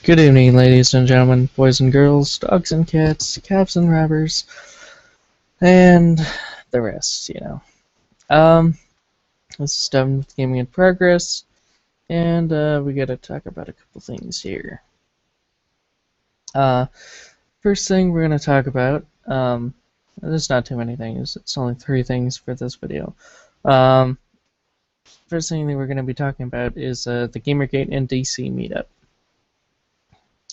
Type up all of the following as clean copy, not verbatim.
Good evening, ladies and gentlemen, boys and girls, dogs and cats, cops and robbers, and the rest. This is Devin with Gaming in Progress, and we gotta talk about a couple things here. First thing we're gonna talk about, there's not too many things, it's only 3 things for this video. First thing that we're gonna be talking about is the Gamergate and DC meetup.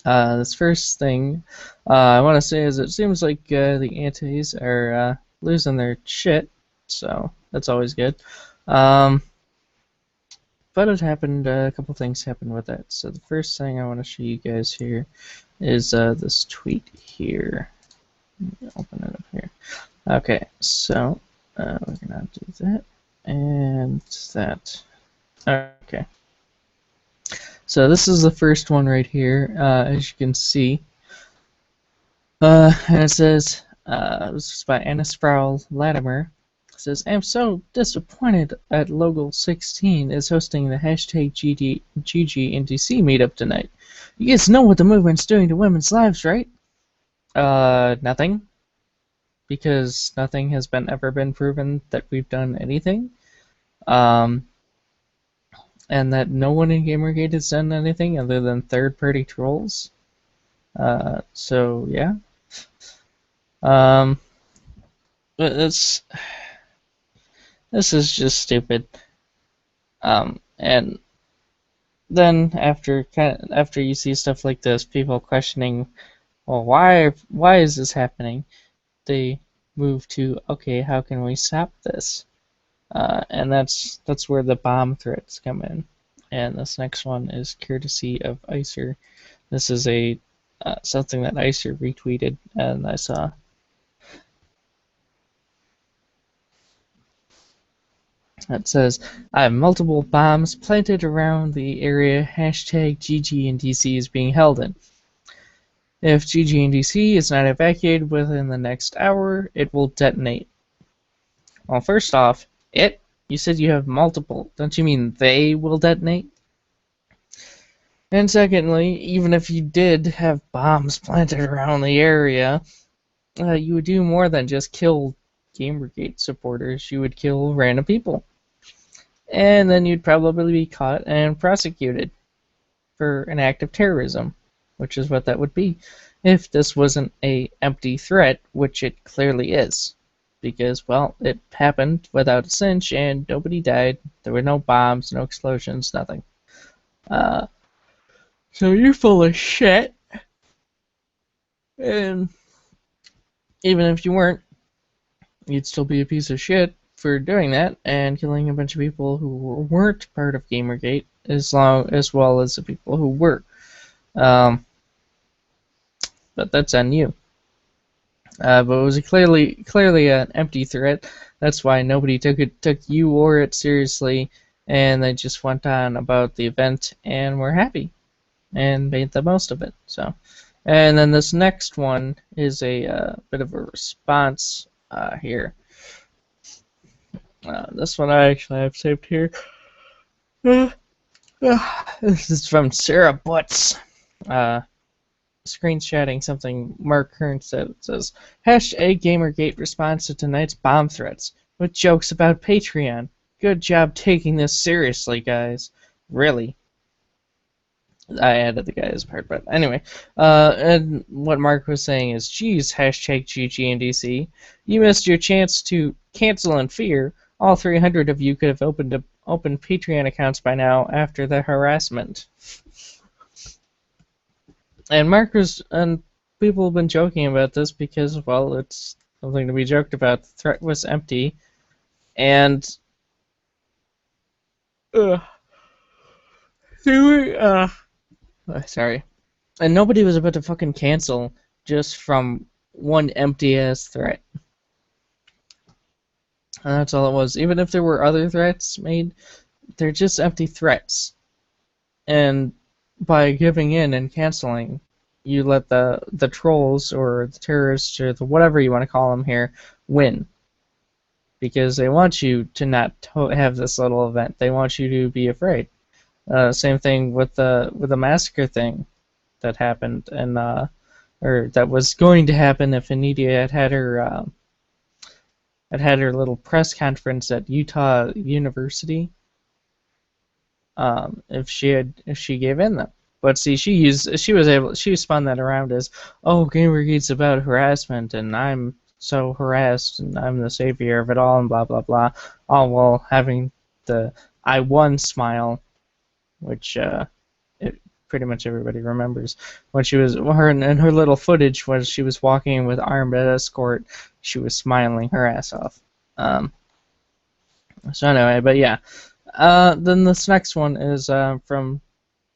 This first thing I want to say is it seems like the antis are losing their shit, so that's always good. But it happened, a couple things happened with it. So the first thing I want to show you guys here is this tweet here. Let me open it up here. Okay, so we're gonna do that and that. Okay. So this is the first one right here, as you can see. And it says, this is by Anna Sproul Latimer. It says, I'm so disappointed at Logal16 is hosting the hashtag GGNDC meetup tonight. You guys know what the movement's doing to women's lives, right? Nothing. Because nothing has ever been proven that we've done anything. And that no one in Gamergate has done anything other than third-party trolls. So yeah. But this is just stupid. And then after you see stuff like this, people questioning, well, why is this happening? They move to, okay, how can we stop this? And that's where the bomb threats come in. And this next one is courtesy of Icer. This is a something that Icer retweeted, and I saw. It says, I have multiple bombs planted around the area hashtag GGNDC is being held in. If GGNDC is not evacuated within the next hour, it will detonate. Well, first off, you said you have multiple. Don't you mean they will detonate? And secondly, even if you did have bombs planted around the area, you would do more than just kill Gamergate supporters. You would kill random people. And then you'd probably be caught and prosecuted for an act of terrorism, which is what that would be if this wasn't an empty threat, which it clearly is. Because, well, it happened without a cinch and nobody died. There were no bombs, no explosions, nothing. So you're full of shit. And even if you weren't, you'd still be a piece of shit for doing that and killing a bunch of people who weren't part of Gamergate, as well as the people who were. But that's on you. But it was clearly an empty threat. That's why nobody took you or it seriously, and they just went on about the event and were happy and made the most of it. So, and then this next one is a bit of a response here. This one I actually have saved here. This is from Sarah Butts. Screenshotting something Mark Kern said. It says, hashtag Gamergate responds to tonight's bomb threats with jokes about Patreon. Good job taking this seriously, guys. Really. I added the guy's part, but anyway. And what Mark was saying is, geez, hashtag GGNDC, you missed your chance to cancel in fear. All 300 of you could have opened Patreon accounts by now after the harassment. And people have been joking about this because, well, it's something to be joked about. The threat was empty, and sorry, and nobody was about to fucking cancel just from one empty-ass threat. And that's all it was. Even if there were other threats made, they're just empty threats. And by giving in and canceling, you let the trolls or the terrorists or the whatever you want to call them here win, because they want you to not have this little event. They want you to be afraid. Same thing with the massacre thing. that happened, and or that was going to happen if Anidia had her little press conference at Utah University. If she gave in them. But see, she spun that around as, oh, Gamergate's about harassment, and I'm so harassed, and I'm the savior of it all, and blah blah blah, all while having the I won smile, which pretty much everybody remembers. When she was her and her little footage was she was walking with armed escort, she was smiling her ass off. So anyway, but yeah. Then this next one is from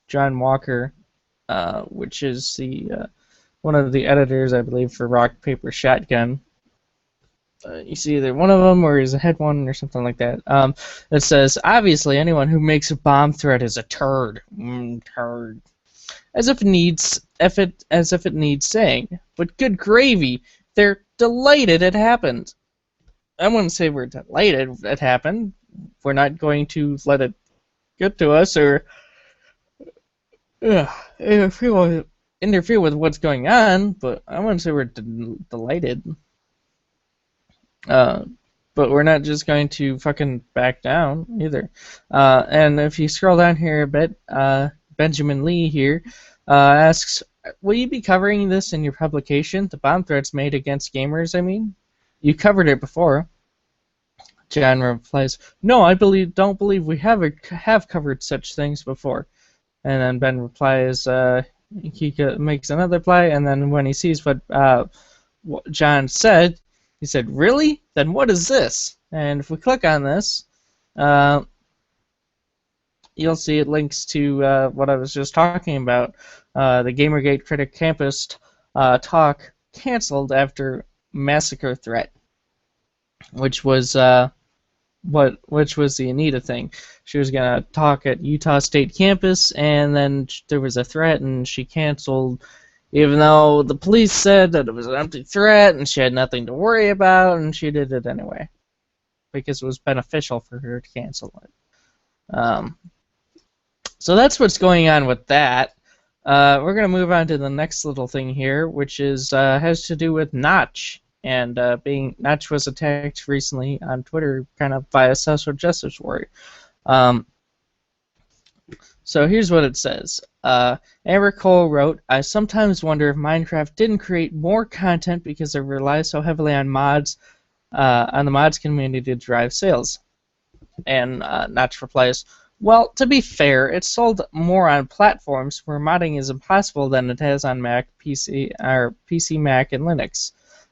John Walker, which is the one of the editors, I believe, for Rock Paper Shotgun. You see either one of them or he's a head one or something like that. It says, obviously anyone who makes a bomb threat is a turd. Turd. As if it needs saying. But good gravy, they're delighted it happened. I wouldn't say we're delighted it happened. We're not going to let it get to us or interfere with what's going on, but I wouldn't say we're delighted. But we're not just going to fucking back down either. And if you scroll down here a bit, Benjamin Lee here asks, will you be covering this in your publication? The bomb threats made against gamers, I mean? You covered it before. John replies, no, I don't believe we have covered such things before. And then Ben replies, he makes another reply, and then when he sees what John said, he said, really? Then what is this? And if we click on this, you'll see it links to what I was just talking about, the Gamergate Critic Campus talk canceled after massacre threat, which was the Anita thing. She was gonna talk at Utah State campus, and then there was a threat, and she canceled, even though the police said that it was an empty threat, and she had nothing to worry about, and she did it anyway because it was beneficial for her to cancel it. So that's what's going on with that. We're gonna move on to the next little thing here, which is has to do with Notch. And Notch was attacked recently on Twitter, kind of by a social justice warrior. So here's what it says. Amber Cole wrote, I sometimes wonder if Minecraft didn't create more content because it relies so heavily on mods, on the mods community to drive sales. And Notch replies, well, to be fair, it's sold more on platforms where modding is impossible than it has on Mac, PC, Mac, and Linux.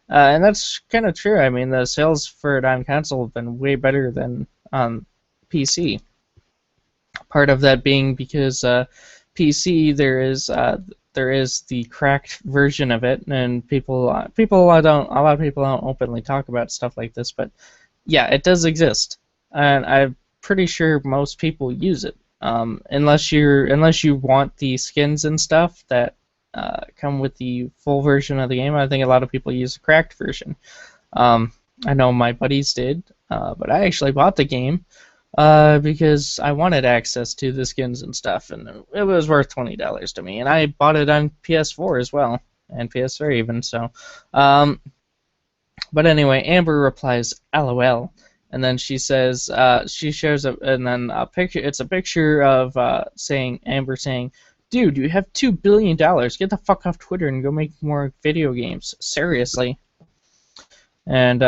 And that's kind of true. I mean, the sales for it on console have been way better than on PC. Part of that being because PC there is the cracked version of it, and a lot of people don't openly talk about stuff like this, but yeah, it does exist, and I'm pretty sure most people use it, unless you want the skins and stuff that come with the full version of the game. I think a lot of people use the cracked version. I know my buddies did, but I actually bought the game because I wanted access to the skins and stuff, and it was worth $20 to me. And I bought it on PS4 as well, and PS3 even. So, but anyway, Amber replies, "LOL," and then she says she shows up, and then a picture. It's a picture of Amber saying, dude, you have $2 billion. Get the fuck off Twitter and go make more video games. Seriously. And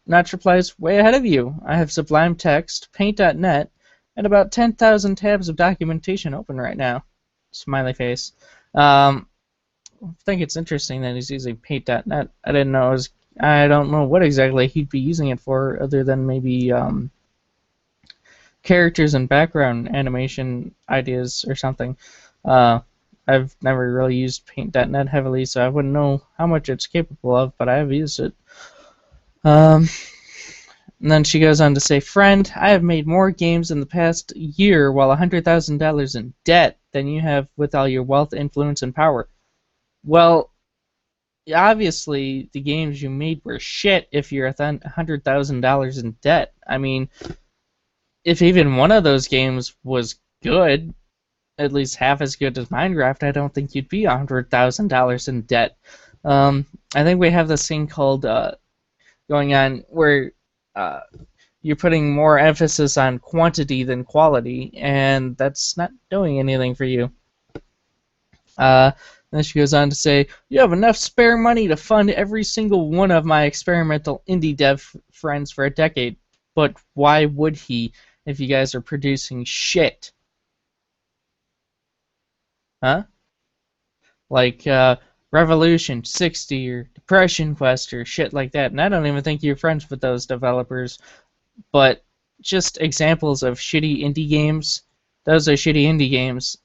Notch replies, way ahead of you. I have Sublime Text, Paint.net, and about 10,000 tabs of documentation open right now. Smiley face. I think it's interesting that he's using Paint.net. I don't know what exactly he'd be using it for, other than maybe characters and background animation ideas or something. I've never really used Paint.net heavily, so I wouldn't know how much it's capable of, but I have used it. And then she goes on to say, friend, I have made more games in the past year while $100,000 in debt than you have with all your wealth, influence, and power. Well, obviously, the games you made were shit if you're $100,000 in debt. I mean, if even one of those games was good, at least half as good as Minecraft, I don't think you'd be $100,000 in debt. I think we have this thing called going on where uh, you're putting more emphasis on quantity than quality, and that's not doing anything for you. Uh, then she goes on to say, "You have enough spare money to fund every single one of my experimental indie dev friends for a decade. But why would he if you guys are producing shit?" Huh? Like Revolution 60 or Depression Quest or shit like that. And I don't even think you're friends with those developers. But just examples of shitty indie games. Those are shitty indie games.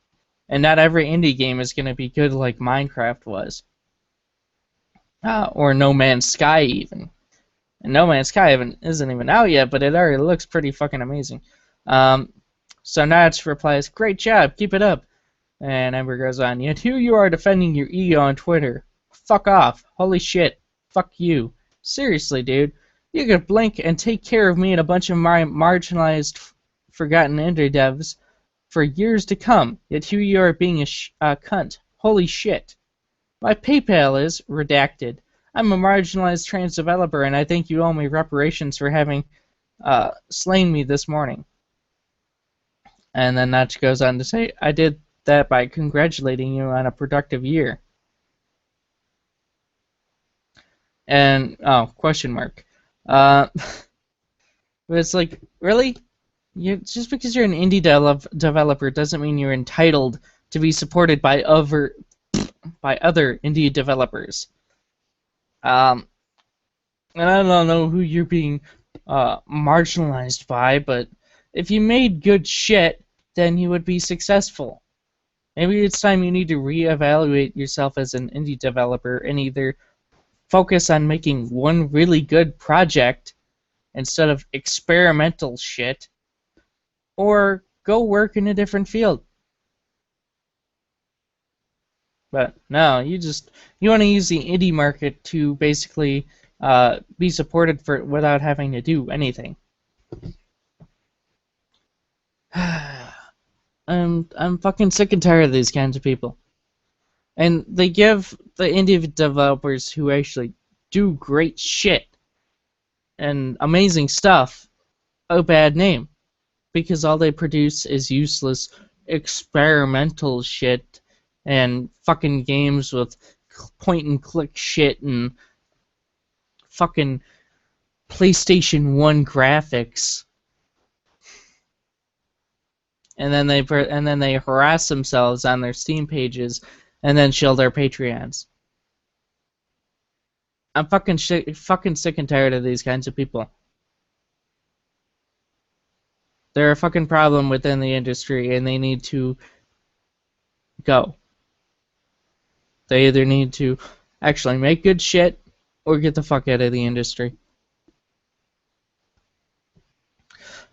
And not every indie game is going to be good like Minecraft was. Or No Man's Sky even. And No Man's Sky isn't even out yet, but it already looks pretty fucking amazing. So Notch replies, "Great job, keep it up." And Ember goes on, "Yet here you are defending your ego on Twitter. Fuck off. Holy shit. Fuck you. Seriously, dude. You could blink and take care of me and a bunch of my marginalized, forgotten indie devs for years to come. Yet here you are being a cunt. Holy shit. My PayPal is redacted. I'm a marginalized trans developer, and I think you owe me reparations for having slain me this morning." And then Notch goes on to say, "I did that by congratulating you on a productive year." And, question mark. But it's like, really? Just because you're an indie developer doesn't mean you're entitled to be supported by other indie developers. And I don't know who you're being marginalized by, but if you made good shit, then you would be successful. Maybe it's time you need to reevaluate yourself as an indie developer and either focus on making one really good project instead of experimental shit, or go work in a different field. But no, you want to use the indie market to basically be supported without having to do anything. I'm fucking sick and tired of these kinds of people. And they give the indie developers who actually do great shit and amazing stuff a bad name, because all they produce is useless experimental shit and fucking games with point and click shit and fucking PlayStation 1 graphics. And then they harass themselves on their Steam pages and then shill their Patreons. I'm fucking sick and tired of these kinds of people. They're a fucking problem within the industry, and they need to go. They either need to actually make good shit or get the fuck out of the industry.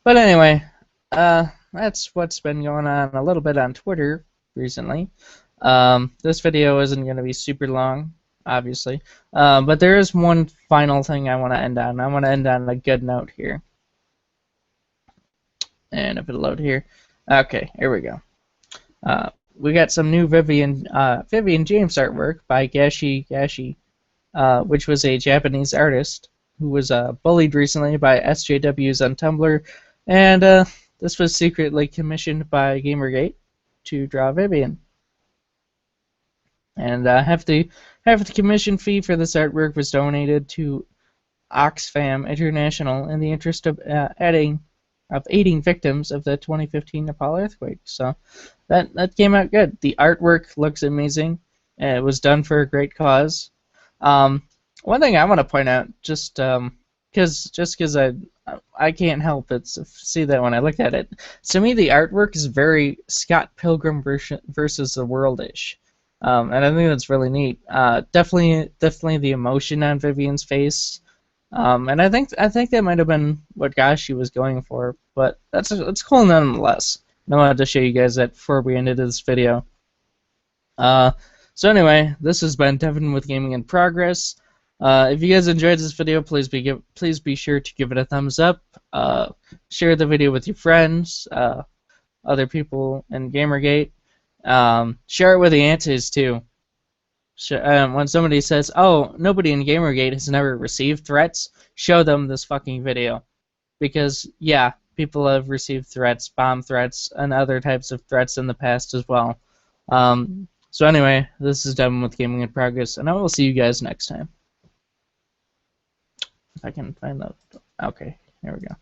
But anyway, that's what's been going on a little bit on Twitter recently. This video isn't going to be super long, obviously, but there is one final thing I want to end on. I want to end on a good note here. And if it'll load here. Okay, here we go. We got some new Vivian James artwork by Gashi, which was a Japanese artist who was bullied recently by SJWs on Tumblr, and this was secretly commissioned by Gamergate to draw Vivian. And half the commission fee for this artwork was donated to Oxfam International in the interest of aiding victims of the 2015 Nepal earthquake. So that came out good. The artwork looks amazing. It was done for a great cause. One thing I want to point out, just because I can't help but see that when I look at it. To me, the artwork is very Scott Pilgrim versus the World-ish. And I think that's really neat. Definitely the emotion on Vivian's face. And I think that might have been what Gashi was going for, but it's cool nonetheless. I wanted to show you guys that before we ended this video. So anyway, this has been Devin with Gaming in Progress. If you guys enjoyed this video, please be sure to give it a thumbs up. Share the video with your friends, other people in Gamergate, Share it with the aunties too. When somebody says, "Oh, nobody in Gamergate has never received threats," show them this fucking video. Because yeah, people have received threats, bomb threats, and other types of threats in the past as well. So anyway, this is Devin with Gaming in Progress, and I will see you guys next time. If I can find that. Okay, here we go.